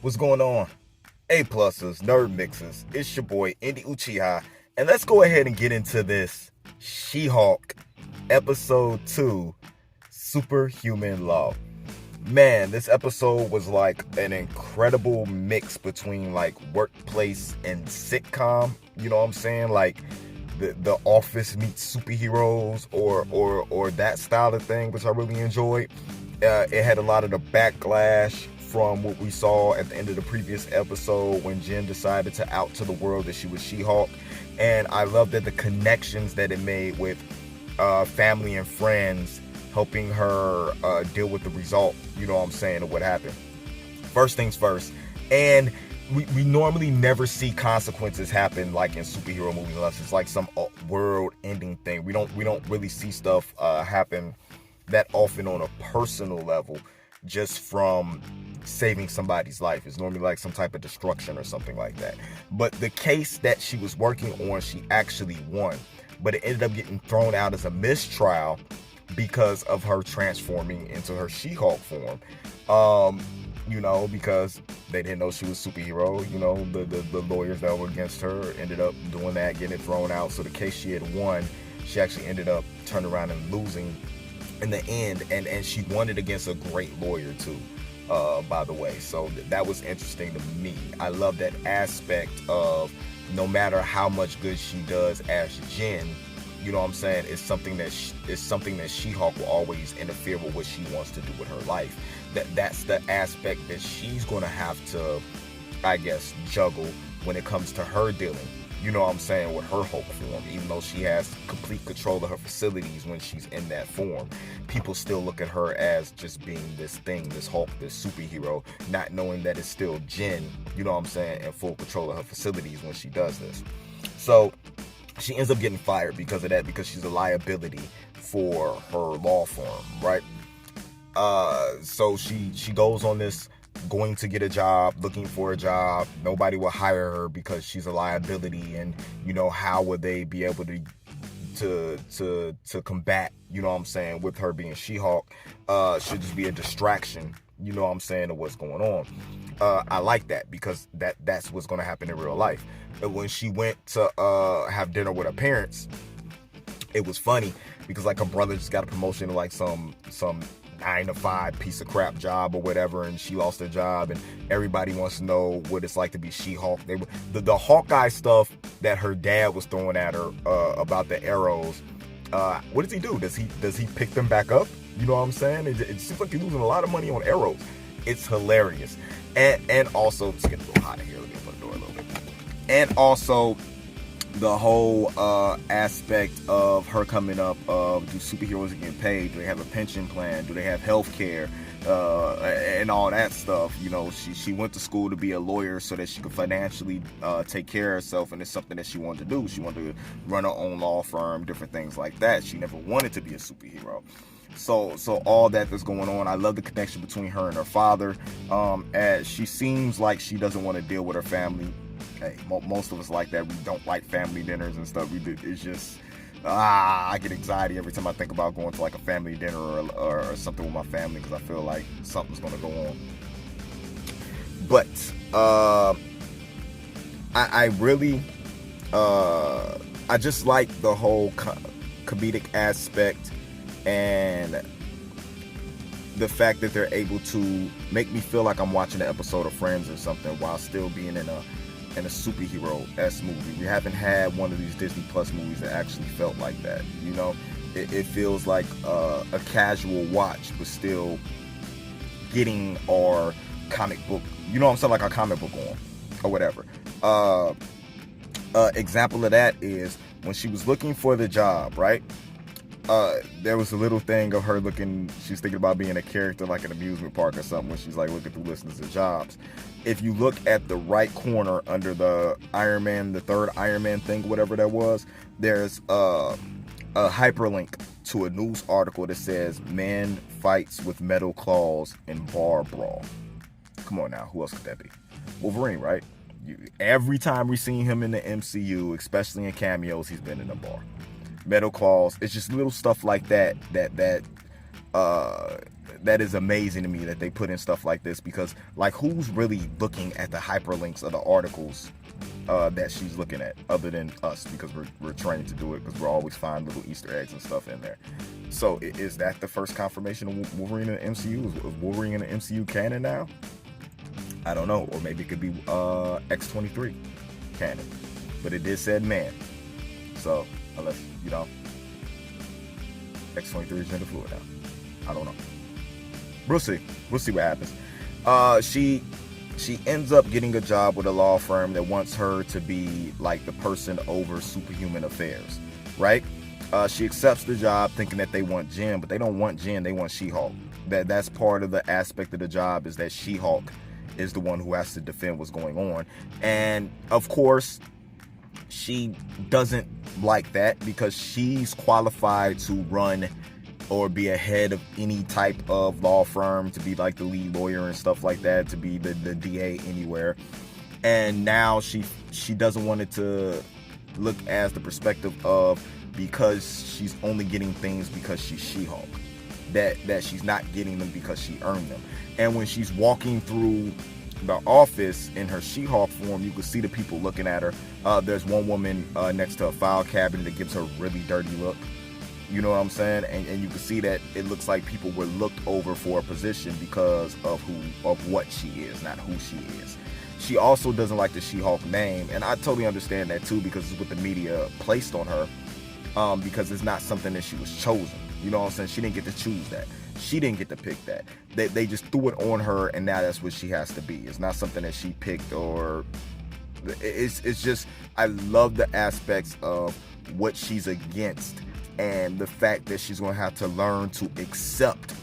What's going on? A-pluses, nerd mixes. It's your boy, Indy Uchiha. And let's go ahead and get into this She-Hulk Episode 2, Superhuman Law. Man, this episode was like an incredible mix between like workplace and sitcom. You know what I'm saying? Like the Office meets superheroes or that style of thing, which I really enjoyed. It had a lot of the backlash from what we saw at the end of the previous episode when Jen decided to out to the world that she was She-Hulk. And I love that the connections that it made with family and friends, helping her deal with the result, you know what I'm saying, of what happened. First things first. And we normally never see consequences happen like in superhero movies unless it's like some world-ending thing. We don't really see stuff happen that often on a personal level just from saving somebody's life. It's normally like some type of destruction or something like that. But the case that she was working on, she actually won. But it ended up getting thrown out as a mistrial because of her transforming into her She-Hulk form. You know, because they didn't know she was a superhero. You know, the lawyers that were against her ended up doing that, getting it thrown out. So the case she had won, she actually ended up turning around and losing in the end. And she won it against a great lawyer too, by the way. So that was interesting to me. I love that aspect of no matter how much good she does as Jen, you know what I'm saying, it's something that She-Hulk will always interfere with what she wants to do with her life. That's the aspect that she's going to have to, I guess, juggle when it comes to her dealing, you know what I'm saying, with her Hulk form. Even though she has complete control of her facilities when she's in that form, people still look at her as just being this thing, this Hulk, this superhero, not knowing that it's still Jen, you know what I'm saying, in full control of her facilities when she does this. So she ends up getting fired because of that, because she's a liability for her law firm, right? So she goes on this going to get a job, looking for a job. Nobody will hire her because she's a liability, and you know, how would they be able to combat, you know what I'm saying, with her being She-Hulk? Should just be a distraction, you know what I'm saying, of what's going on. I like that because that's what's going to happen in real life. And when she went to have dinner with her parents, it was funny because like her brother just got a promotion to like some 9-to-5 piece of crap job or whatever, and she lost her job, and everybody wants to know what it's like to be She-Hulk. The Hawkeye stuff that her dad was throwing at her about the arrows. What does he do? Does he pick them back up? You know what I'm saying? It seems like he's losing a lot of money on arrows. It's hilarious. And also, it's getting a little hot in here. Let me open the door a little bit. And also, the whole aspect of her coming up of, do superheroes get paid? Do they have a pension plan? Do they have health care? And all that stuff. You know, she went to school to be a lawyer so that she could financially take care of herself, and it's something that she wanted to do. She wanted to run her own law firm, different things like that. She never wanted to be a superhero. So all that's going on. I love the connection between her and her father. As she seems like she doesn't want to deal with her family. Hey, most of us like that. We don't like family dinners and stuff. It's just, I get anxiety every time I think about going to like a family dinner or something with my family, because I feel like something's going to go on. But I really, I just like the whole comedic aspect and the fact that they're able to make me feel like I'm watching an episode of Friends or something while still being in a superhero-esque movie. We haven't had one of these Disney Plus movies that actually felt like that. You know, it feels like a casual watch, but still getting our comic book, you know what I'm saying, like our comic book on or whatever. Example of that is when she was looking for the job, right? There was a little thing of her looking, she was thinking about being a character like an amusement park or something when she's like looking through lists of jobs. If you look at the right corner under the Iron Man, the third Iron Man thing, whatever that was, there's a hyperlink to a news article that says man fights with metal claws in bar brawl. Come on now, who else could that be? Wolverine, right? Every time we've seen him in the MCU, especially in cameos, he's been in a bar. Metal claws. It's just little stuff like that that is amazing to me that they put in stuff like this, because like, who's really looking at the hyperlinks of the articles that she's looking at other than us, because we're trained to do it, because we're always find little Easter eggs and stuff in there. So is that the first confirmation of Wolverine in the MCU? Is Wolverine in the MCU canon now? I don't know. Or maybe it could be X-23 canon. But it did said man. So unless, X-23 is gender fluid now. I don't know. We'll see. We'll see what happens. She ends up getting a job with a law firm that wants her to be like the person over Superhuman affairs, right? She accepts the job thinking that they want Jen, but they don't want Jen, they want She-Hulk. That's part of the aspect of the job, is that She-Hulk is the one who has to defend what's going on. And of course, she doesn't like that, because she's qualified to run or be a head of any type of law firm, to be like the lead lawyer and stuff like that, to be the DA anywhere. And now she doesn't want it to look as the perspective of, because she's only getting things because she's She-Hulk, that she's not getting them because she earned them. And when she's walking through the office in her She-Hulk form, you can see the people looking at her. There's one woman next to a file cabinet that gives her a really dirty look. You know what I'm saying? And you can see that it looks like people were looked over for a position because of what she is, not who she is. She also doesn't like the She-Hulk name, and I totally understand that too, because it's what the media placed on her, because it's not something that she was chosen. You know what I'm saying? She didn't get to choose that. She didn't get to pick that. They just threw it on her, and now that's what she has to be. It's not something that she picked, or it's just, I love the aspects of what she's against, and the fact that she's going to have to learn to accept,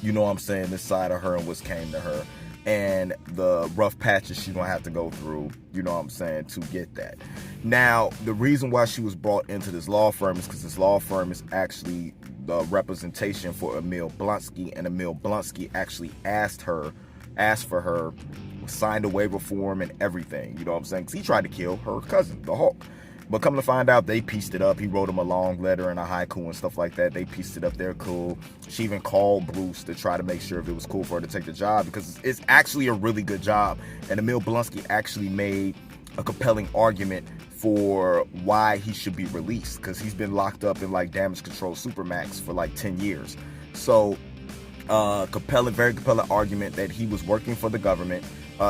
you know what I'm saying, this side of her and what's came to her, and the rough patches she's going to have to go through, you know what I'm saying, to get that. Now, the reason why she was brought into this law firm is because this law firm is actually the representation for Emil Blonsky, and Emil Blonsky actually asked for her, signed a waiver form and everything, you know what I'm saying, because he tried to kill her cousin, the Hulk. But come to find out, they pieced it up. He wrote him a long letter and a haiku and stuff like that. They pieced it up. They're cool. She even called Bruce to try to make sure if it was cool for her to take the job, because it's actually a really good job. And Emil Blonsky actually made a compelling argument for why he should be released, because he's been locked up in like damage control supermax for like 10 years. So very compelling argument that he was working for the government.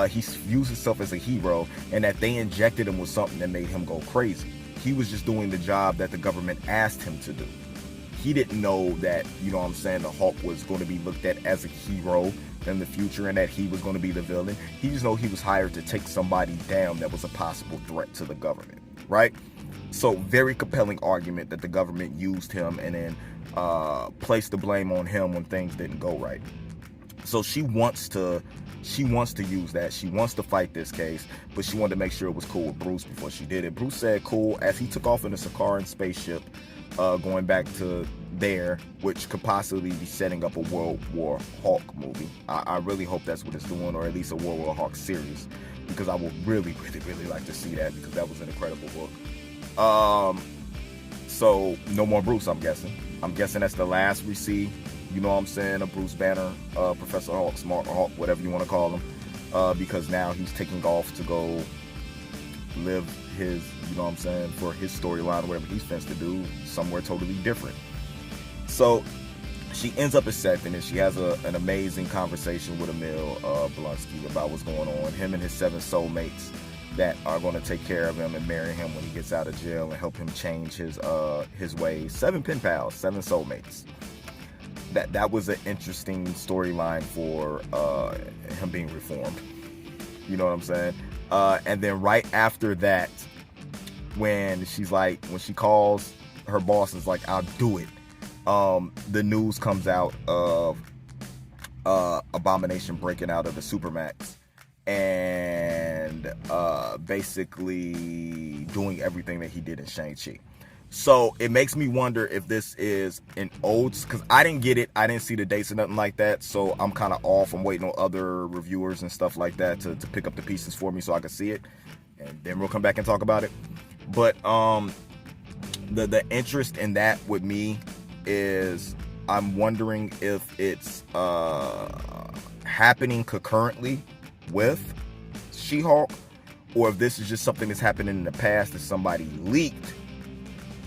He views himself as a hero, and that they injected him with something that made him go crazy. He was just doing the job that the government asked him to do. He didn't know that, you know what I'm saying, the Hulk was going to be looked at as a hero in the future, and that he was going to be the villain. He just know he was hired to take somebody down that was a possible threat to the government, right? So very compelling argument that the government used him and then placed the blame on him when things didn't go right. So she wants to use that. She wants to fight this case, but she wanted to make sure it was cool with Bruce before she did it. Bruce said cool, as he took off in a Sakaran spaceship, going back to there, which could possibly be setting up a World War Hulk movie. I really hope that's what it's doing, or at least a World War Hulk series, because I would really, really, really like to see that, because that was an incredible book. So no more Bruce, I'm guessing. I'm guessing that's the last we see, you know what I'm saying, a Bruce Banner, Professor Hulk, Smart Hulk, whatever you want to call him, because now he's taking off to go live his, you know what I'm saying, for his storyline, whatever he's supposed to do, somewhere totally different. So she ends up accepting it. She has an amazing conversation with Emil Blonsky about what's going on, him and his 7 soulmates that are going to take care of him and marry him when he gets out of jail and help him change his ways. 7 pen pals, 7 soulmates. That was an interesting storyline for him being reformed. You know what I'm saying? And then right after that, when she calls her boss, is like, I'll do it. The news comes out of Abomination breaking out of the Supermax and basically doing everything that he did in Shang-Chi. So it makes me wonder if this is an old, because I didn't get it. I didn't see the dates or nothing like that. So I'm kind of off. I'm waiting on other reviewers and stuff like that to pick up the pieces for me so I can see it. And then we'll come back and talk about it. But the interest in that with me is I'm wondering if it's happening concurrently with She-Hulk, or if this is just something that's happening in the past that somebody leaked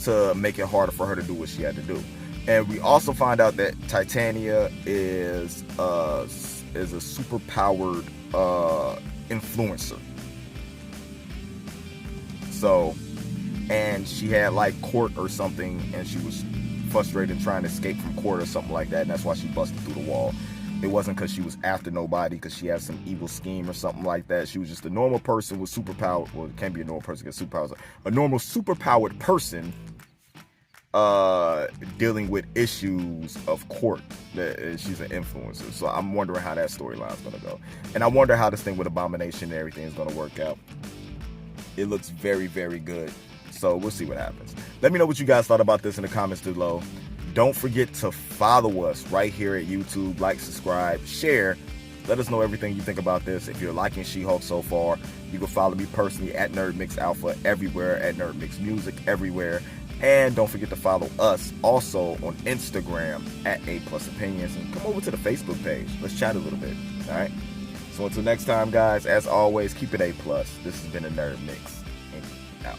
to make it harder for her to do what she had to do. And we also find out that Titania is a super powered influencer. So, and she had like court or something, and she was frustrated and trying to escape from court or something like that, and that's why she busted through the wall. It wasn't because she was after nobody, because she had some evil scheme or something like that. She was just a normal person with superpower. Well, it can't be a normal person with superpowers. A normal superpowered person dealing with issues of court. She's an influencer. So I'm wondering how that storyline's gonna go. And I wonder how this thing with Abomination and everything is gonna work out. It looks very, very good. So we'll see what happens. Let me know what you guys thought about this in the comments below. Don't forget to follow us right here at YouTube. Like, subscribe, share. Let us know everything you think about this. If you're liking She-Hulk so far, you can follow me personally at NerdMixAlpha everywhere, at NerdMixMusic everywhere. And don't forget to follow us also on Instagram at A+Opinions. And come over to the Facebook page. Let's chat a little bit. All right? So until next time, guys, as always, keep it A+. This has been a Nerd Mix. And out.